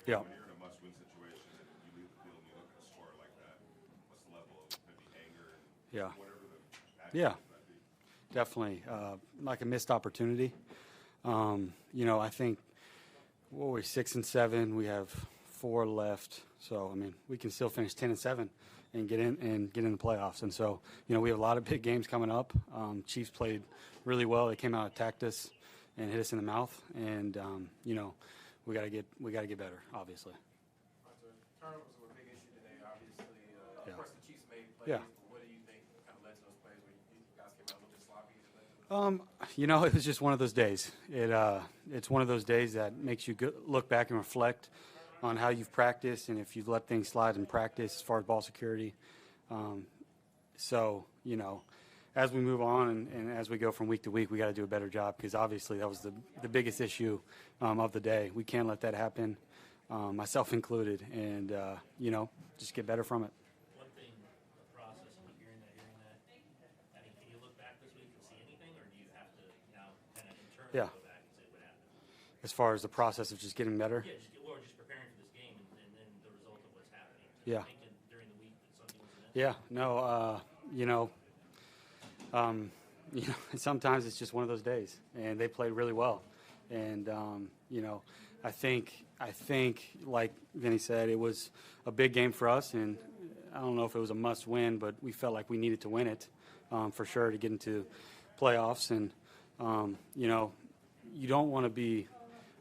Yeah. When you're in a must-win situation and you leave the field and you look at a score like that, what's the level of maybe anger and Yeah. whatever the Yeah. might be? Definitely. Like a missed opportunity. I think, what were we, 6 and 7? We have 4 left. So, I mean, we can still finish 10 and 7 and get in the playoffs. And so, we have a lot of big games coming up. Chiefs played really well. They came out, attacked us, and hit us in the mouth. And, we got to get better, obviously. Turnovers were a big issue today, obviously. Yeah. Of course, the Chiefs made plays, Yeah. but what do you think kind of led to those plays where you guys came out a little bit sloppy? It was just one of those days. It's one of those days that makes you look back and reflect on how you've practiced and if you've let things slide in practice as far as ball security. As we move on and as we go from week to week, we got to do a better job because obviously that was the biggest issue of the day. We can't let that happen, myself included, and, just get better from it. One thing, the process of hearing that, I mean, can you look back this week and see anything, or do you have to now kind of internally Yeah. go back and say what happened? As far as the process of just getting better? Yeah, just preparing for this game and then the result of what's happening. Yeah. Thinking during the week that something was in it? Yeah, no, sometimes it's just one of those days, and they played really well. And, I think, like Vinny said, it was a big game for us, and I don't know if it was a must-win, but we felt like we needed to win it for sure to get into playoffs. And, you don't want to be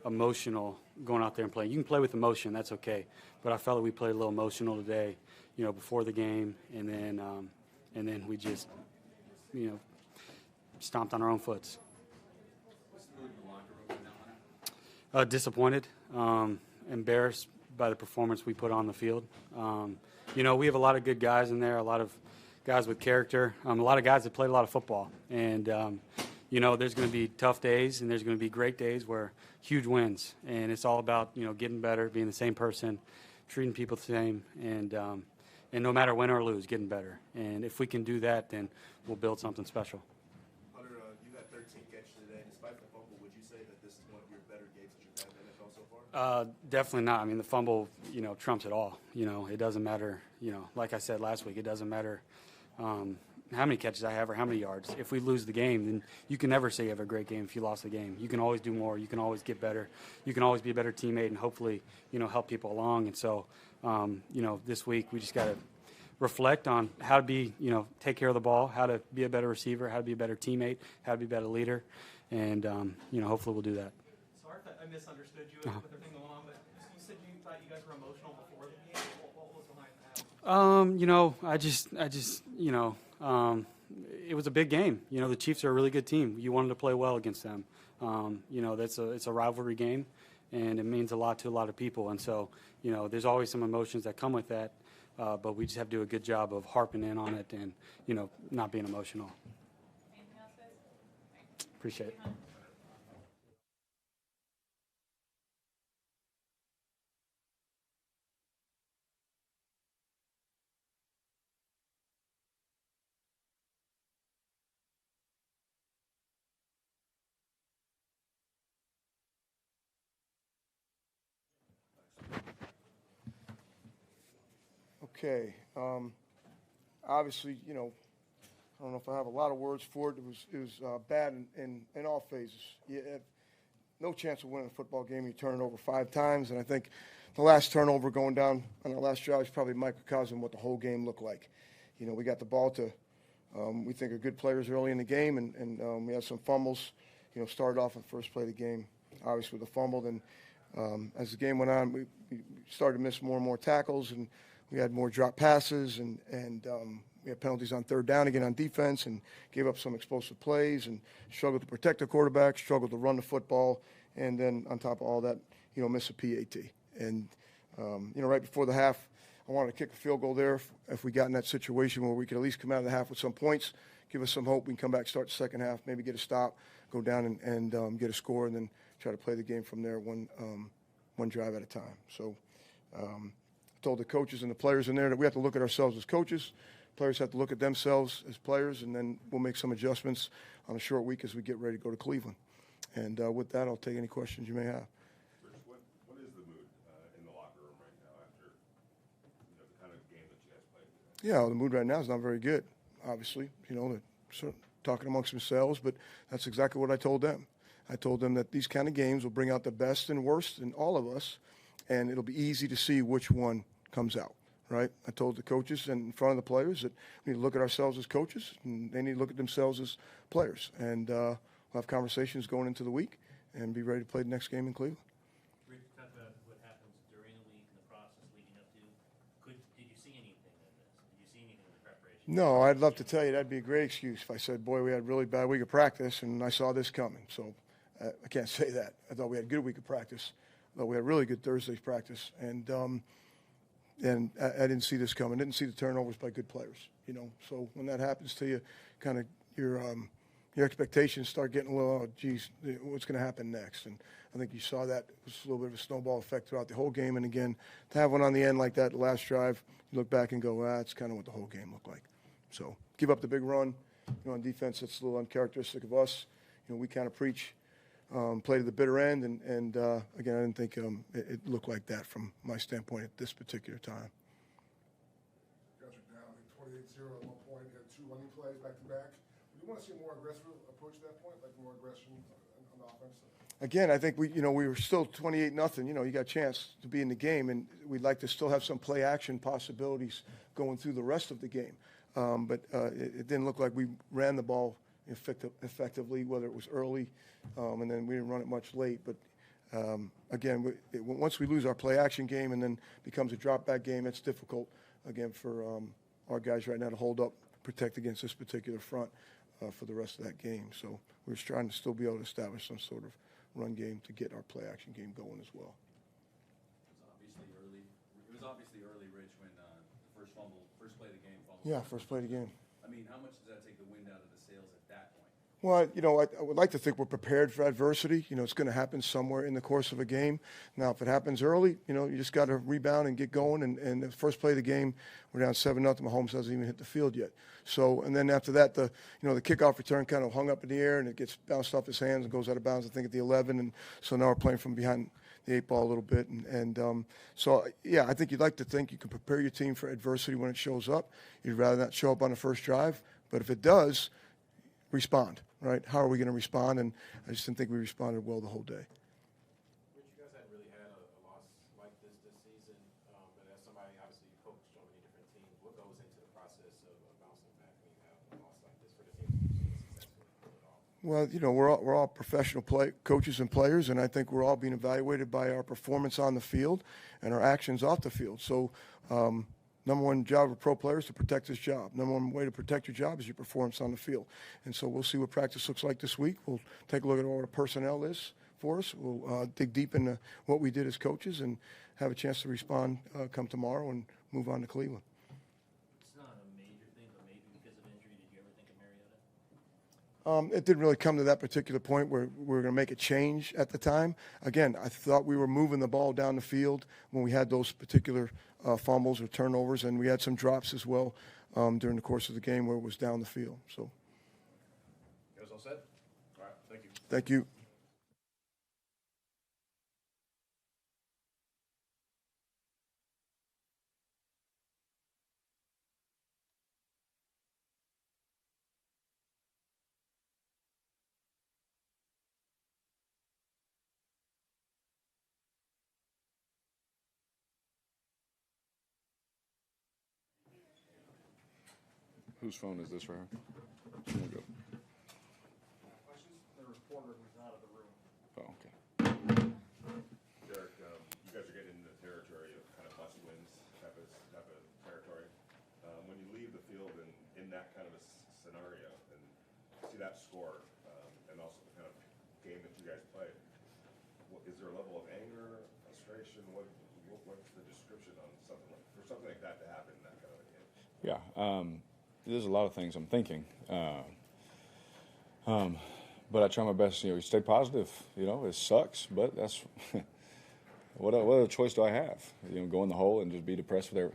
emotional going out there and playing. You can play with emotion, that's okay. But I felt like we played a little emotional today, before the game, and then we just, stomped on our own foots. What's the mood in the locker room now, Hunter? Disappointed, embarrassed by the performance we put on the field. We have a lot of good guys in there, a lot of guys with character, a lot of guys that played a lot of football. And, there's going to be tough days and there's going to be great days where huge wins. And it's all about, getting better, being the same person, treating people the same, and no matter win or lose, getting better. And if we can do that, then we'll build something special. Hunter, you had 13 catches today. Despite the fumble, would you say that this is one of your better games that you've had in the NFL so far? Definitely not. I mean, the fumble, trumps it all. It doesn't matter, like I said last week, it doesn't matter how many catches I have or how many yards. If we lose the game, then you can never say you have a great game if you lost the game. You can always do more. You can always get better. You can always be a better teammate and hopefully, help people along. And so, this week we just got to reflect on how to be, take care of the ball, how to be a better receiver, how to be a better teammate, how to be a better leader. And, hopefully we'll do that. Sorry if I misunderstood you with everything going on, but you said you thought you guys were emotional before the game. What was behind that? It was a big game. The Chiefs are a really good team. You wanted to play well against them. It's a rivalry game, and it means a lot to a lot of people. And so, there's always some emotions that come with that, but we just have to do a good job of harping in on it and, not being emotional. Anything else, guys? Appreciate it. Okay. Obviously, I don't know if I have a lot of words for it. It was bad in all phases. You had no chance of winning a football game. You turn it over 5 times, and I think the last turnover going down on our last drive is probably microcosm what the whole game looked like. We got the ball to, we think, are good players early in the game, and we had some fumbles. Started off on the first play of the game, obviously with a fumble. Then as the game went on, we started to miss more and more tackles, and we had more drop passes, and we had penalties on third down again on defense, and gave up some explosive plays, and struggled to protect the quarterback, struggled to run the football, and then on top of all that, miss a PAT. And right before the half, I wanted to kick a field goal there if we got in that situation where we could at least come out of the half with some points, give us some hope. We can come back, start the second half, maybe get a stop, go down and get a score, and then try to play the game from there one drive at a time. So I told the coaches and the players in there that we have to look at ourselves as coaches. Players have to look at themselves as players, and then we'll make some adjustments on a short week as we get ready to go to Cleveland. And with that, I'll take any questions you may have. What is the mood in the locker Yeah, well, the mood right now is not very good, obviously. You know, they're sort of talking amongst themselves, but that's exactly what I told them. I told them that these kind of games will bring out the best and worst in all of us, and it'll be easy to see which one comes out, right? I told the coaches and in front of the players that we need to look at ourselves as coaches, and they need to look at themselves as players. And we'll have conversations going into the week and be ready to play the next game in Cleveland. Rick, talk about what happens during the week and the process leading up to. Did you see anything in this? Did you see anything in the preparation? No, I'd love to tell you that'd be a great excuse if I said, boy, we had a really bad week of practice and I saw this coming. So I can't say that. I thought we had a good week of practice. I thought we had a really good Thursday's practice. And I didn't see this coming. Didn't see the turnovers by good players, you know. So when that happens to you, kind of your expectations start getting a little, oh, geez, what's going to happen next? And I think you saw that. It was a little bit of a snowball effect throughout the whole game. And, again, to have one on the end like that, the last drive, you look back and go, that's kind of what the whole game looked like. So give up the big run. You know, on defense, that's a little uncharacteristic of us. You know, we kind of preach play to the bitter end. And again, I didn't think it looked like that from my standpoint at this particular time. Got you down, I think 28-0 at one point. You had 2 running plays back-to-back. Do you want to see a more aggressive approach at that point, like more aggression on the offense? Again, I think we were still 28-0. You know, you got a chance to be in the game, and we'd like to still have some play action possibilities going through the rest of the game. But it didn't look like we ran the ball effectively, whether it was early, and then we didn't run it much late. But again, once we lose our play action game and then becomes a drop back game, it's difficult again for our guys right now to hold up, protect against this particular front for the rest of that game. So we're just trying to still be able to establish some sort of run game to get our play action game going as well. It was obviously early, Rich, when the first play of the game. Yeah, first play of the game. I mean, how much does that take the wind out of the sails at that point? Well, you know, I would like to think we're prepared for adversity. You know, it's going to happen somewhere in the course of a game. Now, if it happens early, you know, you just got to rebound and get going. And the first play of the game, we're down 7-0. Mahomes hasn't even hit the field yet. So, and then after that, the kickoff return kind of hung up in the air and it gets bounced off his hands and goes out of bounds, I think, at the 11. And so now we're playing from behind the 8 ball a little bit. So, yeah, I think you'd like to think you can prepare your team for adversity when it shows up. You'd rather not show up on the first drive. But if it does, respond, right? How are we going to respond? And I just didn't think we responded well the whole day. Rich, you guys hadn't really had a loss like this season, but as somebody, obviously, you coach so many different teams, what goes into the process of bouncing back when you have a loss like this for the team to be successful at all? Well, you know, we're all professional coaches and players, and I think we're all being evaluated by our performance on the field and our actions off the field. So, number one job of a pro player is to protect his job. Number one way to protect your job is your performance on the field. And so we'll see what practice looks like this week. We'll take a look at what our personnel is for us. We'll dig deep into what we did as coaches and have a chance to respond come tomorrow and move on to Cleveland. It's not a major thing, but maybe because of injury, did you ever think of Mariota? It didn't really come to that particular point where we were going to make a change at the time. Again, I thought we were moving the ball down the field when we had those particular fumbles or turnovers, and we had some drops as well during the course of the game where it was down the field. So, You guys all set? All right, thank you. thank you. Whose phone is this right here? Here we go. Questions? The reporter who's out of the room. Oh, okay. Derek, you guys are getting into the territory of kind of must-wins type of territory. When you leave the field in that kind of a scenario and see that score, and also the kind of game that you guys played, is there a level of anger, frustration? What's the description on something like that to happen in that kind of a game? Yeah. There's a lot of things I'm thinking. But I try my best, you stay positive. It sucks, but that's what other choice do I have? Go in the hole and just be depressed with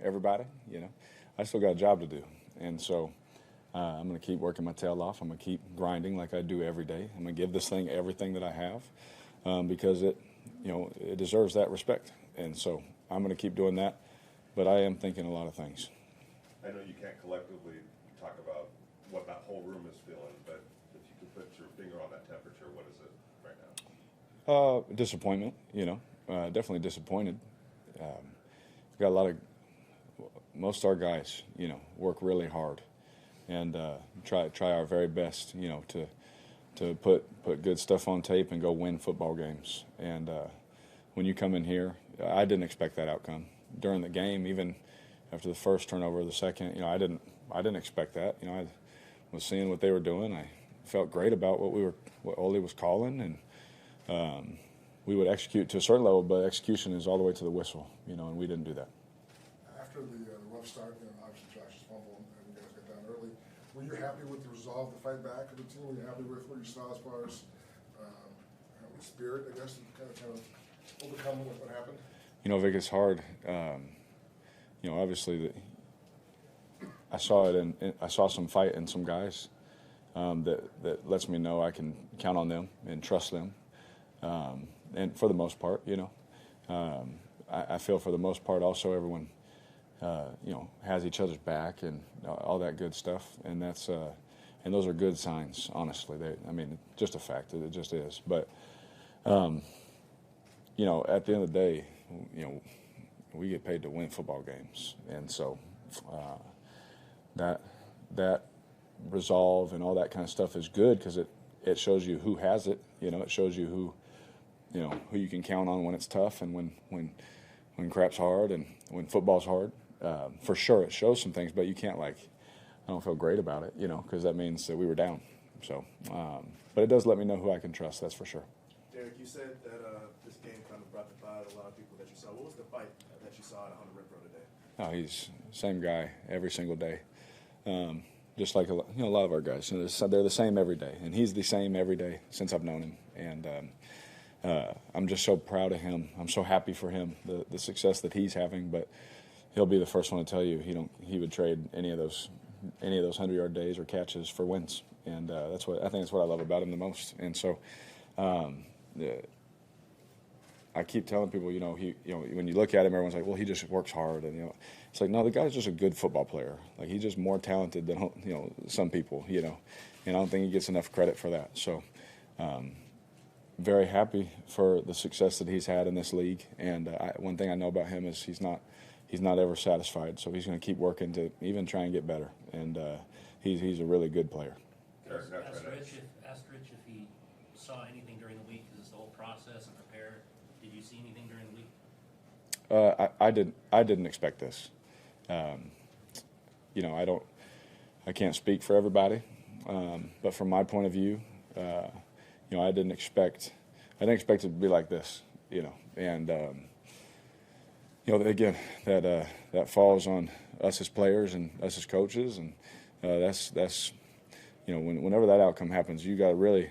everybody. I still got a job to do, and so I'm going to keep working my tail off. I'm going to keep grinding like I do every day. I'm going to give this thing everything that I have because it deserves that respect, and so I'm going to keep doing that. But I am thinking a lot of things. I know you can't collectively talk about what that whole room is feeling, but if you could put your finger on that temperature, what is it right now? Disappointment, definitely disappointed. Got a lot of, most of our guys, work really hard and try our very best, to put good stuff on tape and go win football games. And when you come in here, I didn't expect that outcome during the game, even after the first turnover, the second. I didn't expect that. I was seeing what they were doing. I felt great about what Ole was calling, and we would execute to a certain level, but execution is all the way to the whistle, and we didn't do that. After the rough start, obviously Josh's fumble, and you guys got down early. Were you happy with the resolve to fight back of the team? Were you happy with what you saw as far as spirit, I guess, to kind of overcome what happened? Vic, it's hard. Obviously, I saw it, and I saw some fight in some guys that lets me know I can count on them and trust them. And for the most part, I feel for the most part also everyone, has each other's back and all that good stuff, and that's and those are good signs. Honestly, just a fact. It just is. But at the end of the day, we get paid to win football games, and so that resolve and all that kind of stuff is good because it shows you who has it. It shows you who you can count on when it's tough and when crap's hard and when football's hard. For sure, it shows some things, but you can't I don't feel great about it, because that means that we were down. So, but it does let me know who I can trust. That's for sure. Derek, you said that this game kind of brought to fire a lot of people that you saw. What was the fight that you saw at Hunter Renfrow today? Oh, he's the same guy every single day. Just like a lot of our guys. They're the same every day, and he's the same every day since I've known him. And I'm just so proud of him. I'm so happy for him, the success that he's having. But he'll be the first one to tell you he would trade any of those 100-yard days or catches for wins. And I think that's what I love about him the most. And so I keep telling people, when you look at him, everyone's like, well, he just works hard, and it's like, no, the guy's just a good football player. Like, he's just more talented than some people, and I don't think he gets enough credit for that. So, very happy for the success that he's had in this league. And one thing I know about him is he's not ever satisfied. So he's going to keep working to even try and get better. And he's a really good player. Ask Rich if he saw anything during the week, because it's the whole process and prepare. Did you see anything during the week? I didn't expect this. I can't speak for everybody, but from my point of view, I didn't expect it to be like this, and again, that falls on us as players and us as coaches, and that's whenever that outcome happens, you got to really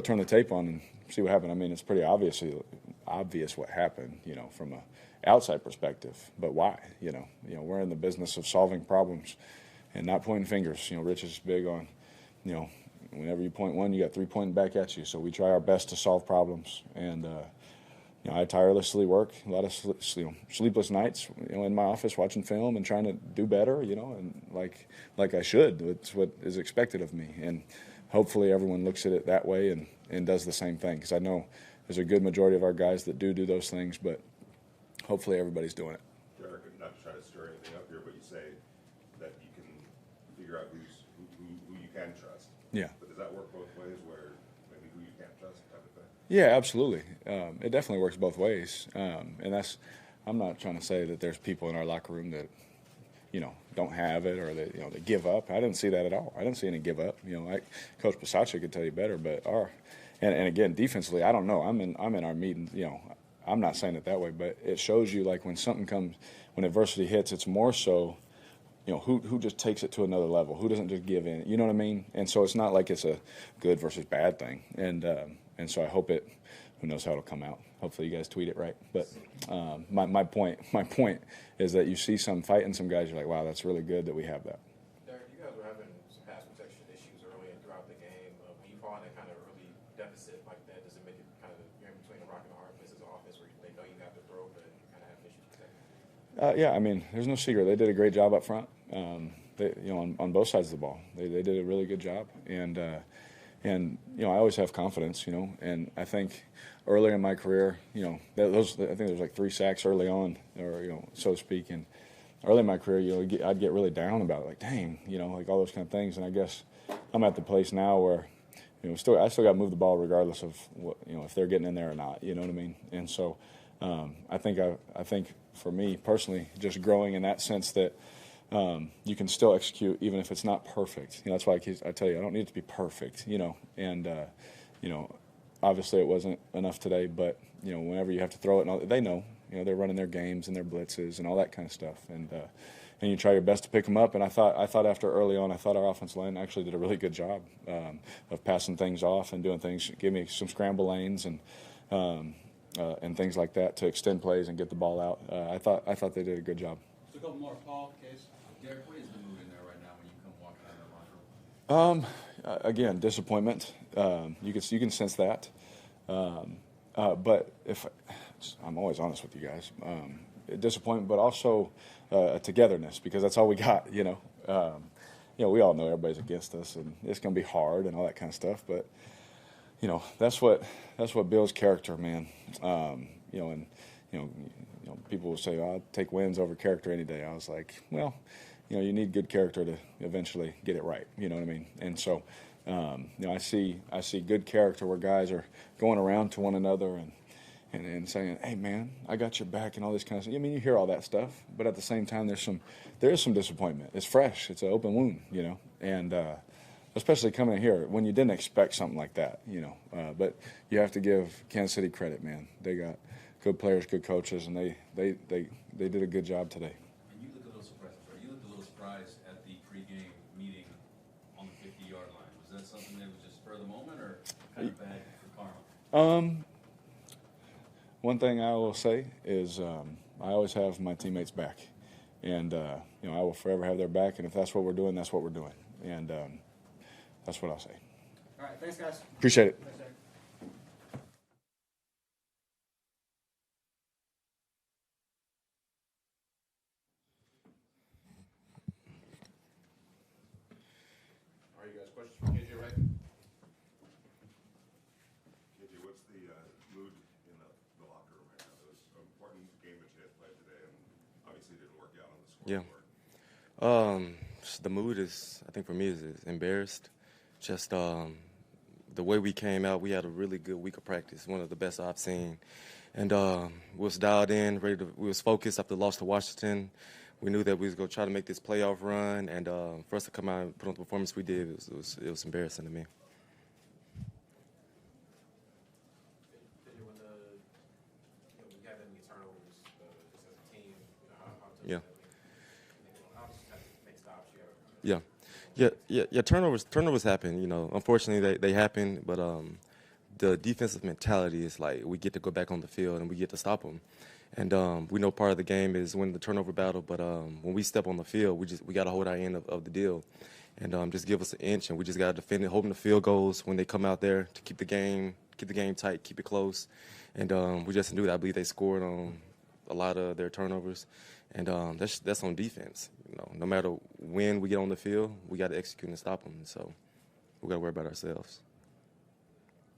turn the tape on and see what happened. It's pretty obvious what happened, from a outside perspective, but why? We're in the business of solving problems and not pointing fingers. Rich is big on, whenever you point one, you got three pointing back at you. So we try our best to solve problems, and I tirelessly work a lot of sleepless nights, in my office watching film and trying to do better, and like I should. It's what is expected of me, and hopefully everyone looks at it that way and does the same thing, because I know there's a good majority of our guys that do those things, but hopefully everybody's doing it. Derek, not to try to stir anything up here, but you say that you can figure out who you can trust. Yeah. But does that work both ways, where maybe who you can't trust type of thing? Yeah, absolutely. It definitely works both ways, and I'm not trying to say that there's people in our locker room that don't have it, or that they give up. I didn't see that at all. I didn't see any give up. Coach Bisaccia could tell you better, but and again, defensively, I don't know. I'm in our meeting. I'm not saying it that way, but it shows you, like, when something comes, when adversity hits, it's more so, who just takes it to another level, who doesn't just give in. You know what I mean? And so it's not like it's a good versus bad thing. And so I hope who knows how it'll come out. Hopefully you guys tweet it right. But my point is that you see some fighting some guys, you're like, wow, that's really good that we have that. Derek, you guys were having some pass protection issues early and throughout the game. When you fall in that kind of early deficit like that, does it make it kind of, you're in between a rock and a hard place as an offense where they know you have to throw, but you kind of have issues protecting? Yeah, there's no secret. They did a great job up front. they, on both sides of the ball, they did a really good job, and I always have confidence, and I think earlier in my career, I think there was like 3 sacks early on, or so to speak, and early in my career, I'd get really down about it, like dang, like all those kind of things, and I guess I'm at the place now where I still got to move the ball regardless of what, if they're getting in there or not. You know what I mean? And so I think for me personally, just growing in that sense that you can still execute even if it's not perfect. That's why I tell you I don't need it to be perfect. And obviously it wasn't enough today, but whenever you have to throw it, they know. They're running their games and their blitzes and all that kind of stuff, and you try your best to pick them up. And I thought after early on, I thought our offensive line actually did a really good job of passing things off and doing things, give me some scramble lanes and things like that to extend plays and get the ball out. I thought they did a good job. So a couple more, Paul, Case. Derek, what is the mood in there right now when you come walking out of the locker room? Again, disappointment. You can sense that. But I'm always honest with you guys, disappointment, but also a togetherness, because that's all we got. We all know everybody's against us, and it's going to be hard and all that kind of stuff. But that's what builds character, man. And people will say, oh, I'll take wins over character any day. I was like, well, you need good character to eventually get it right. You know what I mean? And so. I see good character where guys are going around to one another and saying, "Hey, man, I got your back," and all this kind of stuff. I mean, you hear all that stuff, but at the same time, there is some disappointment. It's fresh. It's an open wound, and especially coming in here when you didn't expect something like that, But you have to give Kansas City credit, man. They got good players, good coaches, and they did a good job today. And you looked a little surprised. You looked a little surprised at the pregame meeting on the 50-yard line. Was that something that was just spur of the moment, or kind of bad for karma? One thing I will say is I always have my teammates' back, and I will forever have their back. And if that's what we're doing, that's what we're doing, and that's what I'll say. All right, thanks, guys. Appreciate it. Thanks, Derek. All right, you guys, questions for KJ, right? KJ, what's the mood in the locker room right now? It was an important game that you guys played today, and obviously didn't work out on the scoreboard. The mood is, I think for me, is embarrassed. Just the way we came out, we had a really good week of practice, one of the best I've seen. And we was dialed in, we was focused after the loss to Washington. We knew that we was going to try to make this playoff run, and for us to come out and put on the performance we did, it was embarrassing to me. When you have that many turnovers, just as a team, how Yeah. how does that make stops? Yeah. Turnovers happen. Unfortunately, they happen. But the defensive mentality is like we get to go back on the field and we get to stop them. And we know part of the game is winning the turnover battle. But when we step on the field, we got to hold our end of the deal, and just give us an inch. And we just got to defend it, hoping the field goals when they come out there to keep the game tight, keep it close. And we just didn't do that. I believe they scored on a lot of their turnovers. And that's on defense. No matter when we get on the field, we got to execute and stop them. So we got to worry about ourselves.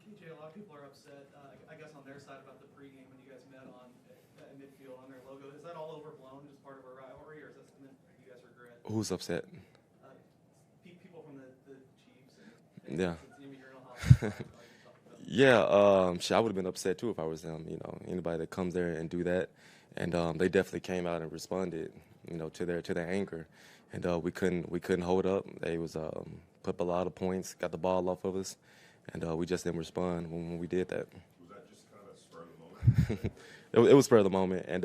KJ, a lot of people are upset, I guess, on their side about the pregame when you guys met at midfield on their logo. Is that all overblown, just part of a rivalry, or is that something that you guys regret? Who's upset? People from the Chiefs. And Yeah. Since, Yeah, I would have been upset too if I was them. Anybody that comes there and do that, and they definitely came out and responded, to their anger, and we couldn't hold up. They was put up a lot of points, got the ball off of us, and we just didn't respond when we did that. Was that just kind of a spur of the moment? It was spur of the moment, and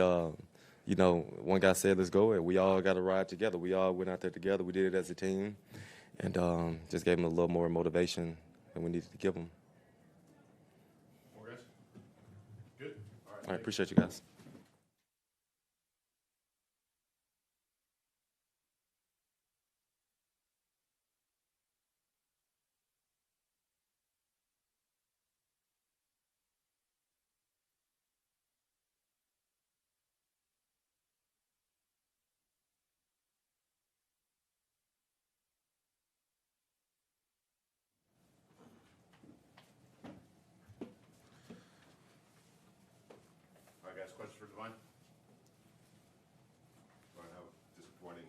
one guy said, "Let's go," and we all got to ride together. We all went out there together. We did it as a team, and just gave them a little more motivation than we needed to give them. More guys? Good. All right, appreciate you guys. Devine? Devine, how disappointing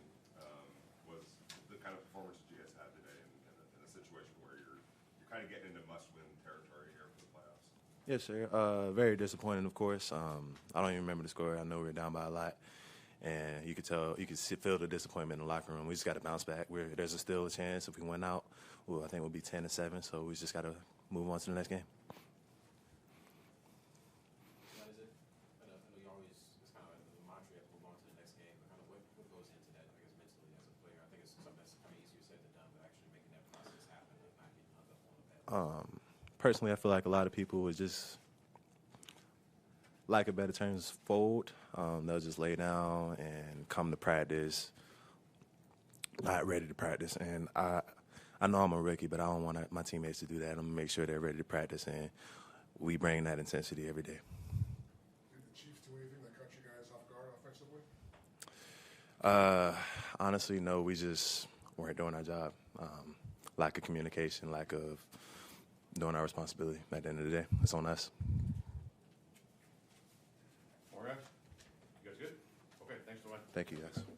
was the kind of performance that you guys had today in a situation where you're kind of getting into must-win territory here for the playoffs? Yes, sir. Very disappointing, of course. I don't even remember the score. I know we were down by a lot. And you could tell, feel the disappointment in the locker room. We just got to bounce back. There's still a chance if we win out. Well, I think we'll be 10-7. So we just got to move on to the next game. Now, is it? I know you always it's kind of like the mantra you have to move on to the next game. But kind of what goes into that? I guess mentally as a player, I think it's something that's kind of easier said than done, but actually making that process happen and not getting hung up on that. Personally, I feel like a lot of people would just, lack of better terms, fold. They'll just lay down and come to practice, not ready to practice. And I know I'm a rookie, but I don't want my teammates to do that. I'm going to make sure they're ready to practice, and we bring that intensity every day. Did the Chiefs do anything that caught you guys off guard offensively? Honestly, no. We just weren't doing our job. Lack of communication, lack of doing our responsibility. At the end of the day, it's on us. All right. You guys good? Okay, thanks so much. Thank you, guys.